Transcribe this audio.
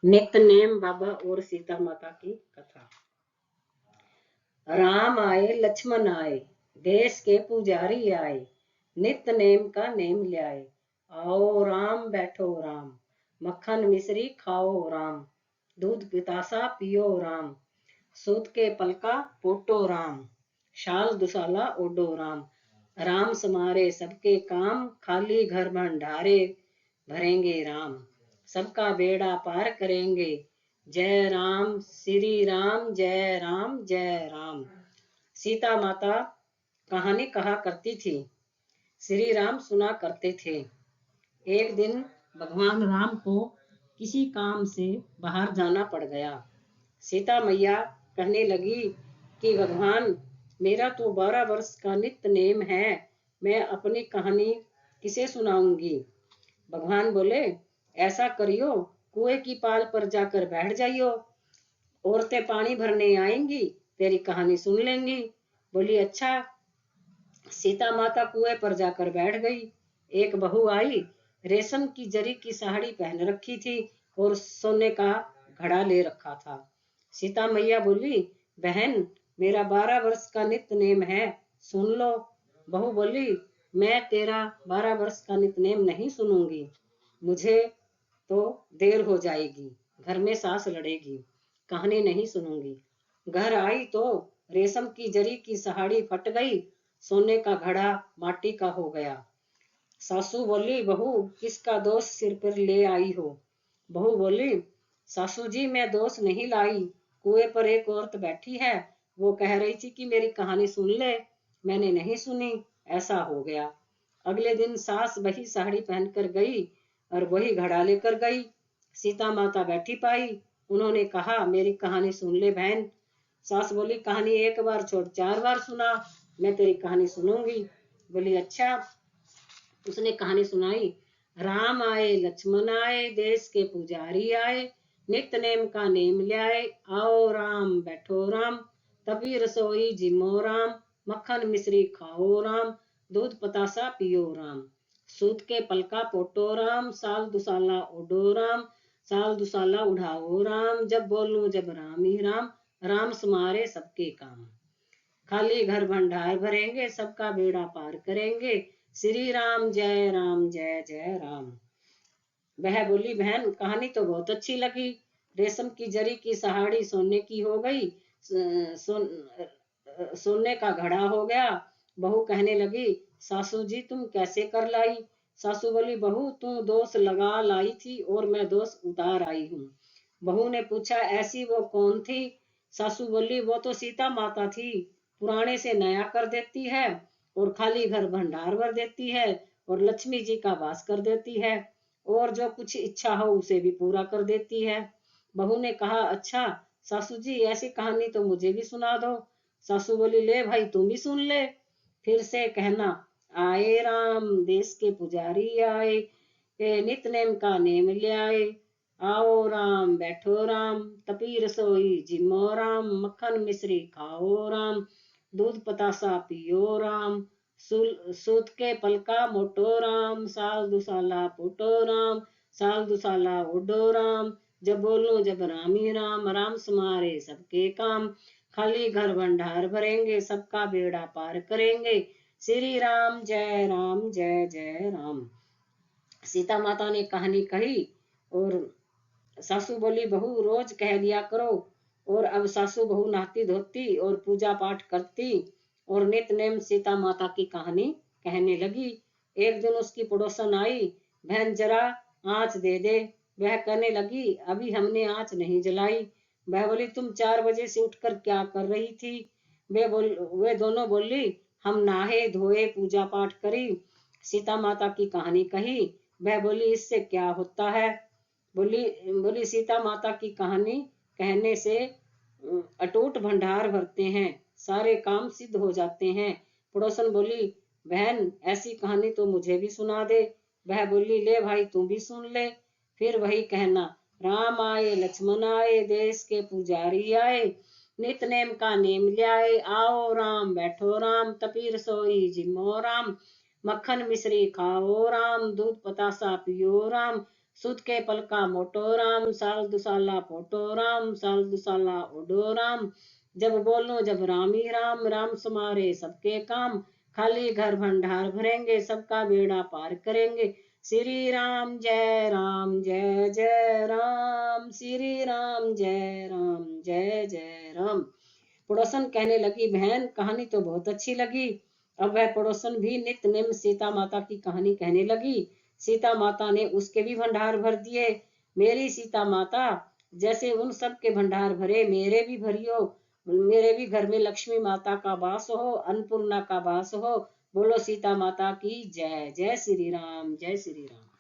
नित्यनेम बाबा और सीता माता की कथा। राम आए लक्ष्मण आए, देश के पुजारी आए, नित्य नेम का नेम ले आए। आओ राम बैठो राम, मक्खन मिश्री खाओ राम, दूध पितासा पियो राम, सूत के पलका पोटो राम, शाल दुसाला ओडो राम। राम समारे सबके काम, खाली घर भंडारे भरेंगे राम, सबका बेड़ा पार करेंगे। जय राम श्री राम, जय राम जय राम। सीता माता कहानी कहा करती थी, श्री राम सुना करते थे। एक दिन भगवान राम को किसी काम से बाहर जाना पड़ गया। सीता मैया कहने लगी कि भगवान, मेरा तो 12 वर्ष का नित्य नेम है, मैं अपनी कहानी किसे सुनाऊंगी। भगवान बोले, ऐसा करियो, कुएं की पाल पर जाकर बैठ जाइयो, औरतें पानी भरने आएंगी, तेरी कहानी सुन लेंगी। बोली अच्छा। सीता माता कुएं पर जाकर बैठ गई। एक बहू आई, रेशम की जरी की साड़ी पहन रखी थी और सोने का घड़ा ले रखा था। सीता मैया बोली, बहन, मेरा 12 वर्ष का नित्य नेम है, सुन लो। बहू बोली, मैं तेरा 12 वर्ष का नित्य नेम नहीं सुनूंगी, मुझे तो देर हो जाएगी, घर में सास लड़ेगी, कहानी नहीं सुनूंगी। घर आई तो रेशम की जरी की साड़ी फट गई, सोने का घड़ा माटी का हो गया। सासू बोली, बहू, किसका दोष सिर पर ले आई हो। बहू बोली, सासू जी, मैं दोष नहीं लाई, कुएं पर एक औरत बैठी है, वो कह रही थी कि मेरी कहानी सुन ले, मैंने नहीं सुनी, ऐसा हो गया। अगले दिन सास वही साड़ी पहनकर गई और वही घड़ा लेकर गई। सीता माता बैठी पाई, उन्होंने कहा, मेरी कहानी सुन ले बहन। सास बोली, कहानी एक बार छोड़ 4 बार सुना, मैं तेरी कहानी सुनूंगी। बोली अच्छा। उसने कहानी सुनाई। राम आए लक्ष्मण आए, देश के पुजारी आए, नित्य नेम का नेम ले आए। आओ राम बैठो राम, तभी रसोई जिमो राम, मक्खन मिश्री खाओ राम, दूध पतासा पियो राम, सूत के पलका पोटो राम, साल दुसाला ओडो राम, साल दुसाला उठाओ राम, जब बोलूं जब राम ही राम, राम समारे सबके काम, खाली घर भंडार भरेंगे, सबका बेड़ा पार करेंगे। श्री राम जय जय राम। वह बोली, बहन, कहानी तो बहुत अच्छी लगी, रेशम की जरी की साड़ी सोने की हो गई, सोने का घड़ा हो गया। बहू कहने लगी, सासू जी तुम कैसे कर लाई। सासू बोली, बहू तू दोष लगा लाई थी और मैं दोष उतार आई हूँ। बहू ने पूछा, ऐसी वो कौन थी। सासू बोली, वो तो सीता माता थी, पुराने से नया कर देती है और खाली घर भंडार भर देती है और लक्ष्मी जी का वास कर देती है और जो कुछ इच्छा हो उसे भी पूरा कर देती है। बहू ने कहा, अच्छा सासू जी, ऐसी कहानी तो मुझे भी सुना दो। सासू बोली, ले भाई तुम भी सुन ले, फिर से कहना। आए राम, देश के पुजारी आए, नित नेम का नेम ले आए। आओ राम बैठो राम, तपी रसोई जिमो राम, मक्खन मिश्री खाओ राम, दूध पतासा पियो राम, सूत के पलका मोटो राम, साल दुसाला पोटो राम, साल दुसाला ओडो राम, जब बोलूं जब राम ही राम, राम समारे सबके काम, खाली घर भंडार भरेंगे, सबका बेड़ा पार करेंगे। श्री राम जय जय राम। सीता माता ने कहानी कही और सासू बोली, बहू रोज कह दिया करो। और अब सासू बहू नहाती धोती और पूजा पाठ करती और नित नेम सीता माता की कहानी कहने लगी। एक दिन उसकी पड़ोसन आई, बहन जरा आँच दे दे। वह कहने लगी, अभी हमने आँच नहीं जलाई। वह बोली, तुम 4 बजे से उठकर क्या कर रही थी। वे दोनों बोली, हम नहाए धोए पूजा पाठ करी, सीता माता की कहानी कही। वह बोली, इससे क्या होता है। बोली बोली सीता माता की कहानी कहने से अटूट भंडार भरते हैं, सारे काम सिद्ध हो जाते हैं। पड़ोसन बोली, बहन ऐसी कहानी तो मुझे भी सुना दे। वह बोली, ले भाई तू भी सुन ले। फिर वही कहना, राम आए लक्ष्मण आए, देश के पुजारी आए, नित नेम का नेम ले आए। आओ राम बैठो राम, तपी रसोई जिमो राम, मक्खन मिश्री खाओ राम, दूध पतासा पियो राम, सुध के पलका मोटो राम, साल दुसाला पोटो राम, साल दुसाला ओडो राम। जब बोलो जब राम ही राम, राम समारे सबके काम। खाली घर भंडार भरेंगे, सबका बेड़ा पार करेंगे। श्री राम जय जय राम, श्री राम जय जय राम। पड़ोसन कहने लगी, बहन कहानी तो बहुत अच्छी लगी। अब वह पड़ोसन भी नित्य नेम सीता माता की कहानी कहने लगी। सीता माता ने उसके भी भंडार भर दिए। मेरी सीता माता जैसे उन सब के भंडार भरे, मेरे भी भरियो। मेरे भी घर में लक्ष्मी माता का वास हो, अन्नपूर्णा का वास हो। बोलो सीता माता की जय। जय श्री राम, जय श्री राम।